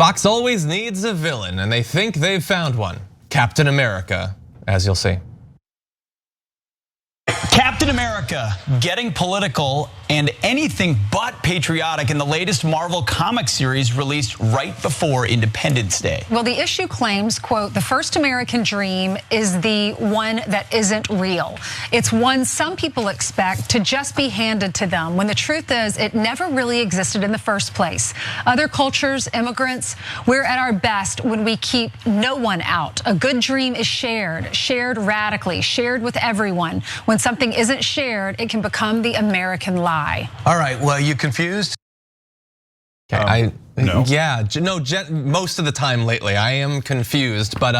Fox always needs a villain, and they think they've found one. Captain America, as you'll see. Captain America getting political and anything but patriotic in the latest Marvel comic series released right before Independence Day. Well, the issue claims, quote, the first American dream is the one that isn't real. It's one some people expect to just be handed to them, when the truth is it never really existed in the first place. Other cultures, immigrants, we're at our best when we keep no one out. A good dream is shared radically, shared with everyone. When something isn't shared, it can become the American lie. All right, well, you confused? Okay, no. Yeah, no. Most of the time lately, I am confused. But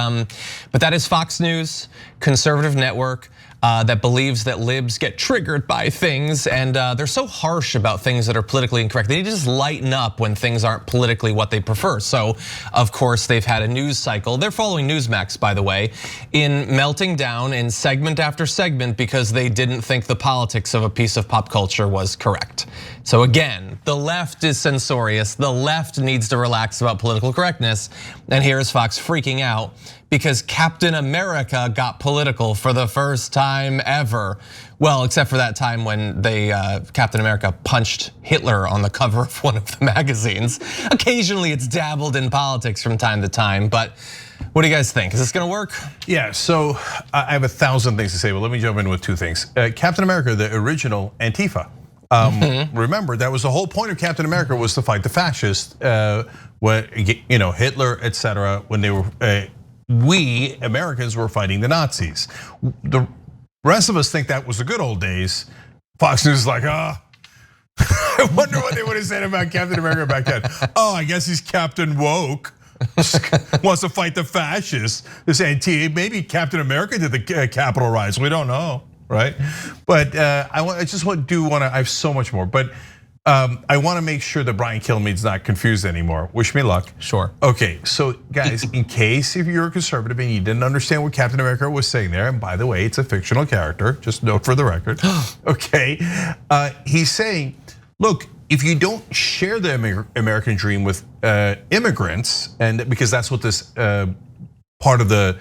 that is Fox News, conservative network that believes that libs get triggered by things, and they're so harsh about things that are politically incorrect. They just lighten up when things aren't politically what they prefer. So, of course, they've had a news cycle. They're following Newsmax, by the way, in melting down in segment after segment because they didn't think the politics of a piece of pop culture was correct. So again, the left is censorious. The left needs to relax about political correctness. And here's Fox freaking out because Captain America got political for the first time ever. Well, except for that time when Captain America punched Hitler on the cover of one of the magazines. Occasionally it's dabbled in politics from time to time, but what do you guys think? Is this gonna work? Yeah, so I have 1,000 things to say, but let me jump in with 2 things. Captain America, the original Antifa. Remember, that was the whole point of Captain America, was to fight the fascists, when Hitler, etc. When they were, we Americans were fighting the Nazis. The rest of us think that was the good old days. Fox News is like, I wonder what they would have said about Captain America back then. Oh, I guess he's Captain Woke. Wants to fight the fascists. This maybe Captain America did the Capitol riots. We don't know. Right, but I just want to I have so much more, but I want to make sure that Brian Kilmeade's not confused anymore. Wish me luck. Sure. Okay, so guys, in case if you're a conservative and you didn't understand what Captain America was saying there, and by the way, it's a fictional character. Just note for the record. Okay, he's saying, look, if you don't share the American dream with immigrants, and because that's what this part of the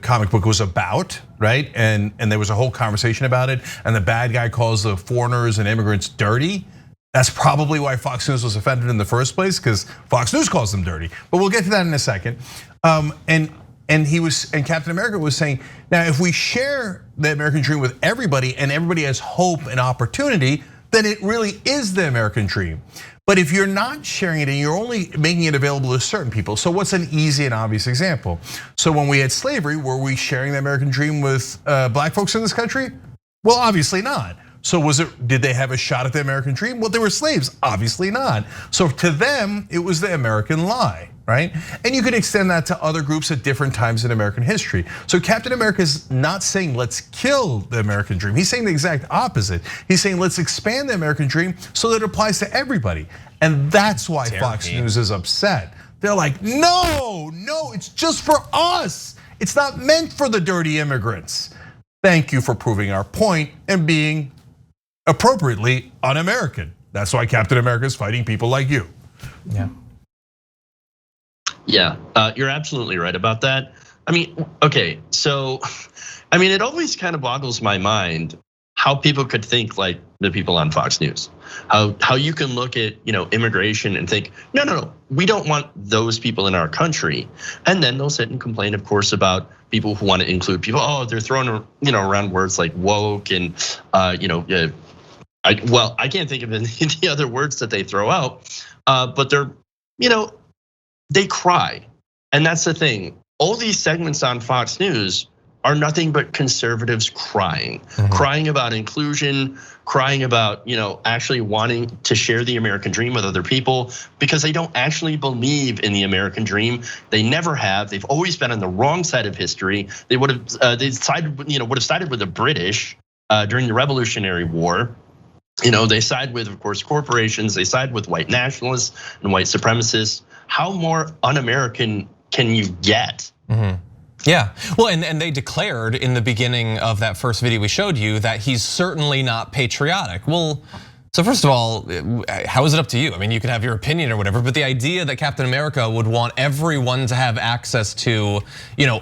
comic book was about, right? And there was a whole conversation about it. And the bad guy calls the foreigners and immigrants dirty. That's probably why Fox News was offended in the first place, because Fox News calls them dirty. But we'll get to that in a second. And Captain America was saying, now if we share the American dream with everybody and everybody has hope and opportunity, then it really is the American dream. But if you're not sharing it and you're only making it available to certain people, so what's an easy and obvious example? So when we had slavery, were we sharing the American dream with black folks in this country? Well, obviously not. So did they have a shot at the American dream? Well, they were slaves, obviously not. So to them, it was the American lie, right? And you could extend that to other groups at different times in American history. So Captain America is not saying let's kill the American dream. He's saying the exact opposite. He's saying let's expand the American dream so that it applies to everybody. And that's why Fox News is upset. They're like, no, it's just for us. It's not meant for the dirty immigrants. Thank you for proving our point and being appropriately un-American. That's why Captain America is fighting people like you. Yeah, you're absolutely right about that. I mean, okay, so, it always kind of boggles my mind how people could think like the people on Fox News. How you can look at immigration and think, no, we don't want those people in our country. And then they'll sit and complain, of course, about people who want to include people. Oh, they're throwing around words like woke and I can't think of any of the other words that they throw out, but they're, they cry. And that's the thing. All these segments on Fox News are nothing but conservatives crying, crying about inclusion, crying about actually wanting to share the American dream with other people because they don't actually believe in the American dream. They never have. They've always been on the wrong side of history. They would have sided with the British during the Revolutionary War. They side with, of course, corporations. They side with white nationalists and white supremacists. How more un-American can you get? Yeah, well, and they declared in the beginning of that first video we showed you that he's certainly not patriotic. Well, So first of all, how is it up to you? I mean, you can have your opinion or whatever, but the idea that Captain America would want everyone to have access to,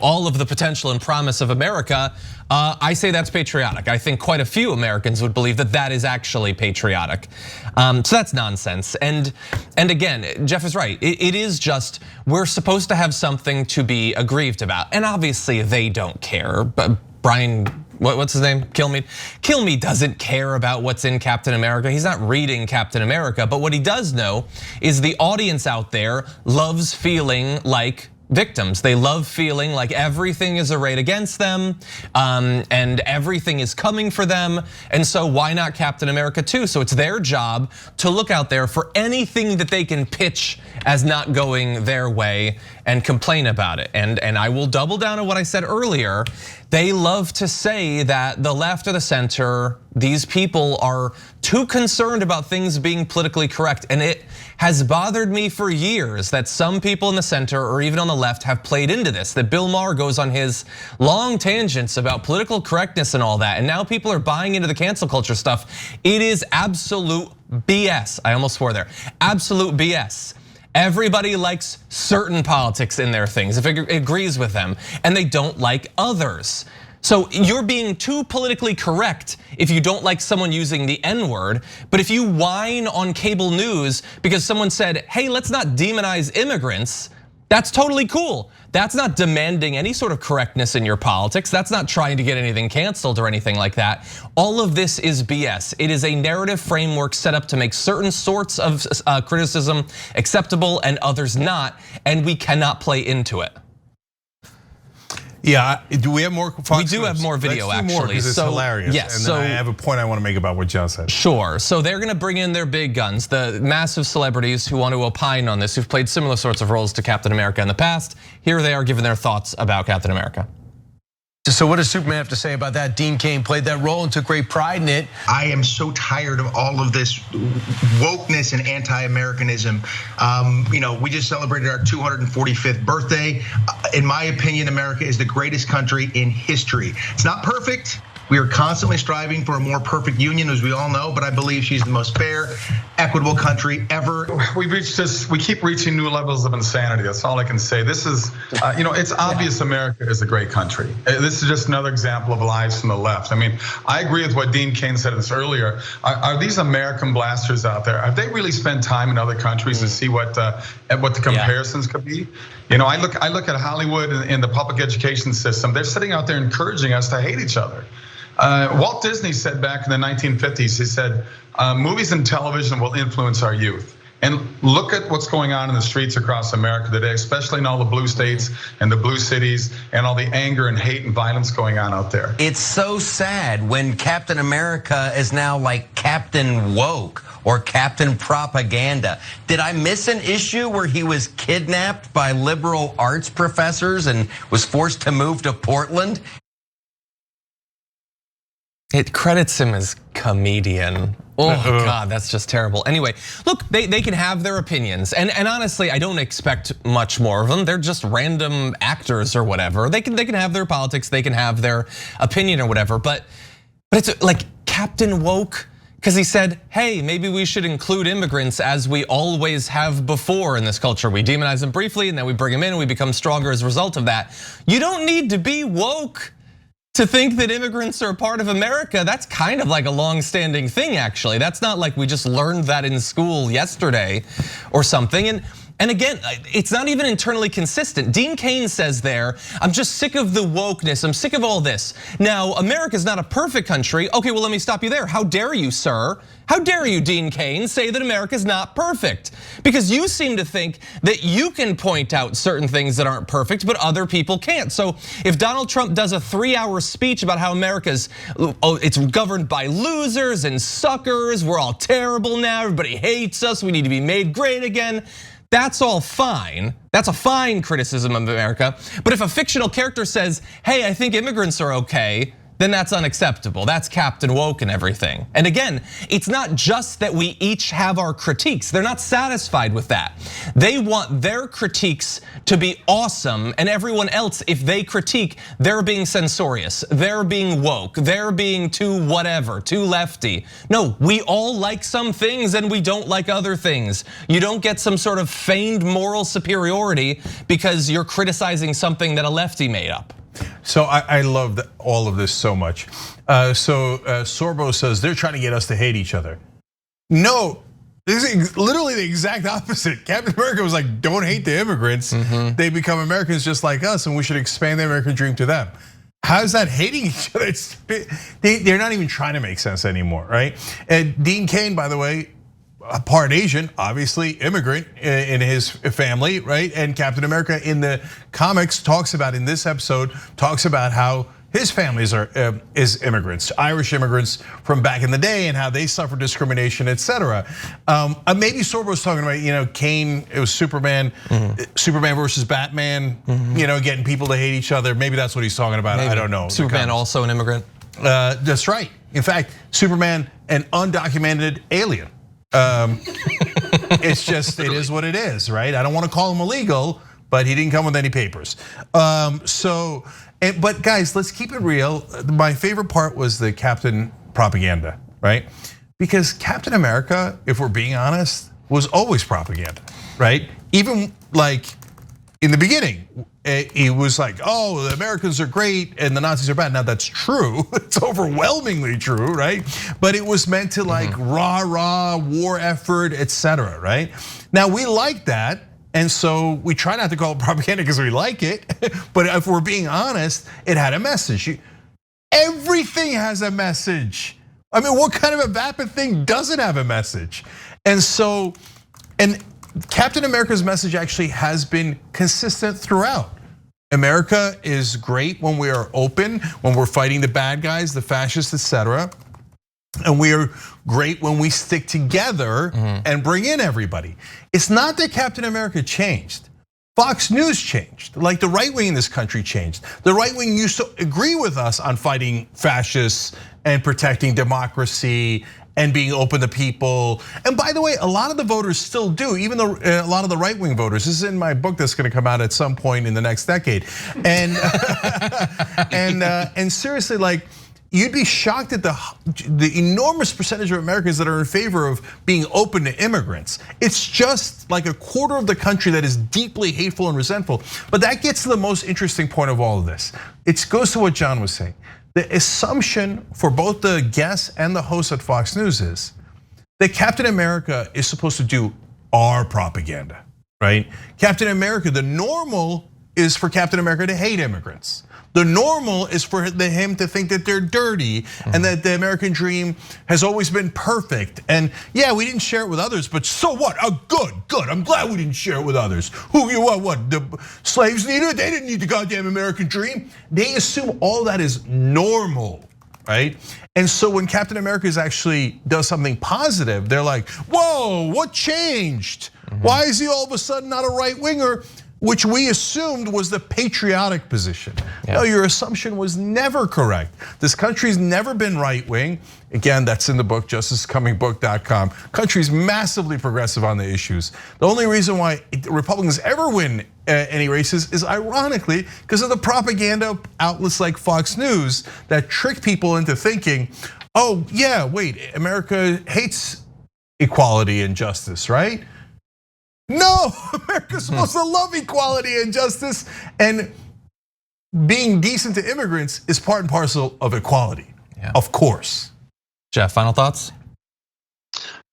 all of the potential and promise of America, I say that's patriotic. I think quite a few Americans would believe that that is actually patriotic. So that's nonsense. And again, Jeff is right. It is just, we're supposed to have something to be aggrieved about. And obviously they don't care, but Brian, what's his name? Kilmeade doesn't care about what's in Captain America. He's not reading Captain America, but what he does know is the audience out there loves feeling like victims. They love feeling like everything is arrayed against them and everything is coming for them. And so why not Captain America too? So it's their job to look out there for anything that they can pitch as not going their way and complain about it. And I will double down on what I said earlier. They love to say that the left or the center, these people are too concerned about things being politically correct. And it has bothered me for years that some people in the center or even on the left have played into this, that Bill Maher goes on his long tangents about political correctness and all that. And now people are buying into the cancel culture stuff. It is absolute BS. I almost swore there. Absolute BS. Everybody likes certain politics in their things if it agrees with them, and they don't like others. So you're being too politically correct if you don't like someone using the N-word, but if you whine on cable news because someone said, hey, let's not demonize immigrants, that's totally cool. That's not demanding any sort of correctness in your politics. That's not trying to get anything canceled or anything like that. All of this is BS. It is a narrative framework set up to make certain sorts of criticism acceptable and others not, and we cannot play into it. Yeah, do we have more? We do have more video. Let's do actually, more because it's hilarious. Yes, and then I have a point I want to make about what John said. Sure. So they're going to bring in their big guns, the massive celebrities who want to opine on this, who've played similar sorts of roles to Captain America in the past. Here they are giving their thoughts about Captain America. So what does Superman have to say about that? Dean Cain played that role and took great pride in it. I am so tired of all of this wokeness and anti-Americanism. We just celebrated our 245th birthday. In my opinion, America is the greatest country in history. It's not perfect. We are constantly striving for a more perfect union, as we all know, but I believe she's the most fair, equitable country ever. We keep reaching new levels of insanity. That's all I can say. This is, it's obvious America is a great country. This is just another example of lies from the left. I mean, I agree with what Dean Cain said this earlier. Are these American blasters out there? Have they really spent time in other countries to see what the comparisons could be? I look at Hollywood and the public education system. They're sitting out there encouraging us to hate each other. Walt Disney said back in the 1950s, he said, movies and television will influence our youth. And look at what's going on in the streets across America today, especially in all the blue states and the blue cities and all the anger and hate and violence going on out there. It's so sad when Captain America is now like Captain Woke or Captain Propaganda. Did I miss an issue where he was kidnapped by liberal arts professors and was forced to move to Portland? It credits him as comedian. Oh God, that's just terrible. Anyway, look, they can have their opinions, and honestly, I don't expect much more of them. They're just random actors or whatever. They can have their politics, they can have their opinion or whatever. But it's like Captain Woke, because he said, hey, maybe we should include immigrants as we always have before in this culture. We demonize them briefly, and then we bring them in, and we become stronger as a result of that. You don't need to be woke to think that immigrants are a part of America. That's kind of like a long-standing thing, actually. That's not like we just learned that in school yesterday or something. And again, it's not even internally consistent. Dean Cain says there, I'm just sick of the wokeness, I'm sick of all this. Now, America's not a perfect country. Okay, well, let me stop you there. How dare you, sir? How dare you, Dean Cain, say that America's not perfect? Because you seem to think that you can point out certain things that aren't perfect, but other people can't. So if Donald Trump does a 3-hour speech about how America's, it's governed by losers and suckers, we're all terrible now, everybody hates us, we need to be made great again. That's all fine. That's a fine criticism of America. But if a fictional character says, hey, I think immigrants are okay, then that's unacceptable. That's Captain Woke and everything. And again, it's not just that we each have our critiques. They're not satisfied with that. They want their critiques to be awesome, and everyone else, if they critique, they're being censorious, they're being woke, they're being too whatever, too lefty. No, we all like some things and we don't like other things. You don't get some sort of feigned moral superiority because you're criticizing something that a lefty made up. So I love all of this so much. Sorbo says they're trying to get us to hate each other. No, this is literally the exact opposite. Captain America was like, don't hate the immigrants. They become Americans just like us and we should expand the American dream to them. How's that hating each other? They're not even trying to make sense anymore, right? And Dean Cain, by the way, a part Asian, obviously immigrant in his family, right? And Captain America in the comics talks about, in this episode, talks about how his families is immigrants, Irish immigrants from back in the day, and how they suffered discrimination, etc. Maybe Sorbo's talking about, Cain, it was Superman, Superman versus Batman, getting people to hate each other. Maybe that's what he's talking about. I don't know. Superman also an immigrant. That's right. In fact, Superman, an undocumented alien. It's just, it is what it is, right? I don't want to call him illegal, but he didn't come with any papers. But guys, let's keep it real. My favorite part was the Captain propaganda, right? Because Captain America, if we're being honest, was always propaganda, right? Even like in the beginning, he was like, oh, the Americans are great and the Nazis are bad. Now that's true, it's overwhelmingly true, right? But it was meant to like rah, war effort, etc., right? Now we like that, and so we try not to call it propaganda because we like it, but if we're being honest, it had a message. Everything has a message. I mean, what kind of a vapid thing doesn't have a message? And so, Captain America's message actually has been consistent throughout. America is great when we are open, when we're fighting the bad guys, the fascists, etc. And we are great when we stick together and bring in everybody. It's not that Captain America changed. Fox News changed, like the right wing in this country changed. The right wing used to agree with us on fighting fascists and protecting democracy and being open to people. And by the way, a lot of the voters still do, even though a lot of the right-wing voters. This is in my book that's gonna come out at some point in the next decade. And and seriously, like, you'd be shocked at the enormous percentage of Americans that are in favor of being open to immigrants. It's just like a quarter of the country that is deeply hateful and resentful. But that gets to the most interesting point of all of this. It goes to what John was saying. The assumption for both the guests and the hosts at Fox News is that Captain America is supposed to do our propaganda, right? Captain America, the normal is for Captain America to hate immigrants. The normal is for him to think that they're dirty and that the American dream has always been perfect. And yeah, we didn't share it with others, but so what? Oh, good. I'm glad we didn't share it with others. What? The slaves need it? They didn't need the goddamn American dream. They assume all that is normal, right? And so when Captain America actually does something positive, they're like, whoa, what changed? Why is he all of a sudden not a right winger? Which we assumed was the patriotic position. No, your assumption was never correct. This country's never been right wing. Again, that's in the book, justicecomingbook.com. Country's massively progressive on the issues. The only reason why Republicans ever win any races is ironically because of the propaganda outlets like Fox News that trick people into thinking, oh yeah, wait, America hates equality and justice, right? No, America's supposed to love equality and justice, and being decent to immigrants is part and parcel of equality, of course. Jeff, final thoughts?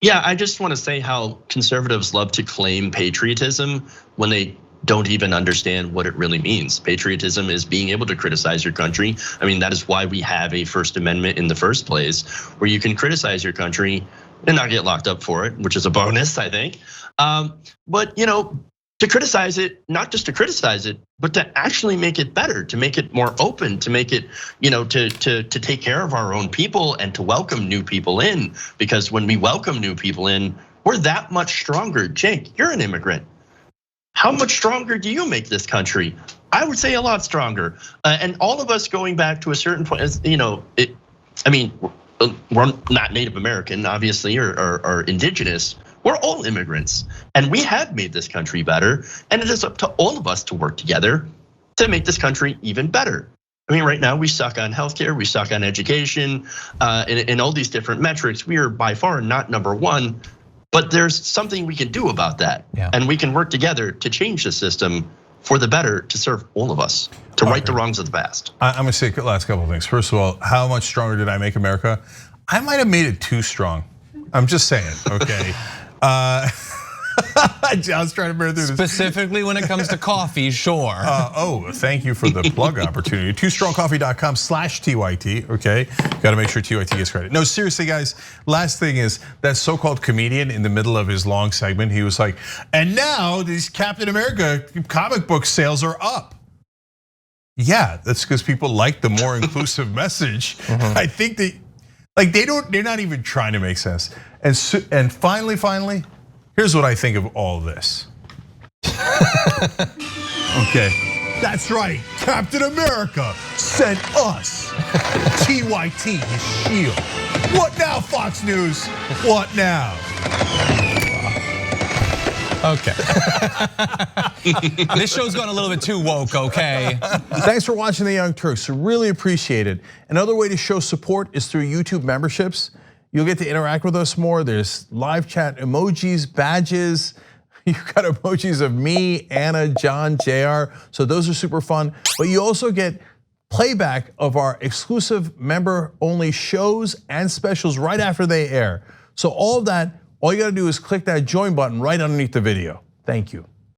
Yeah, I just want to say how conservatives love to claim patriotism when they don't even understand what it really means. Patriotism is being able to criticize your country. I mean, that is why we have a First Amendment in the first place, where you can criticize your country and not get locked up for it, which is a bonus, I think. But to criticize it, not just to criticize it, but to actually make it better, to make it more open, to make it, to take care of our own people and to welcome new people in. Because when we welcome new people in, we're that much stronger. Cenk, you're an immigrant. how much stronger do you make this country? I would say a lot stronger. And all of us going back to a certain point, I mean, we're not Native American, obviously, or indigenous. We're all immigrants, and we have made this country better. And it is up to all of us to work together to make this country even better. I mean, right now we suck on healthcare, we suck on education, in all these different metrics. We are by far not number one, but there's something we can do about that. Yeah. And we can work together to change the system for the better, to serve all of us, to right the wrongs of the past. I'm gonna say the last couple of things. First of all, how much stronger did I make America? I might have made it too strong. I'm just saying, okay? I was trying to bear through this. Specifically when it comes to coffee, sure. Thank you for the plug opportunity. TooStrongCoffee.com/TYT, okay? Gotta make sure TYT gets credit. No, seriously, guys, last thing is that so-called comedian in the middle of his long segment, he was like, and now these Captain America comic book sales are up. Yeah, that's because people like the more inclusive message. I think they're not even trying to make sense. And finally, here's what I think of all this. Okay, that's right, Captain America sent us TYT, his shield. What now, Fox News? What now? Okay. This show's gone a little bit too woke, okay? Thanks for watching The Young Turks, really appreciate it. Another way to show support is through YouTube memberships. You'll get to interact with us more. There's live chat emojis, badges. You've got emojis of me, Anna, John, JR. So those are super fun. But you also get playback of our exclusive member-only shows and specials right after they air. So all of that, all you gotta do is click that join button right underneath the video. Thank you.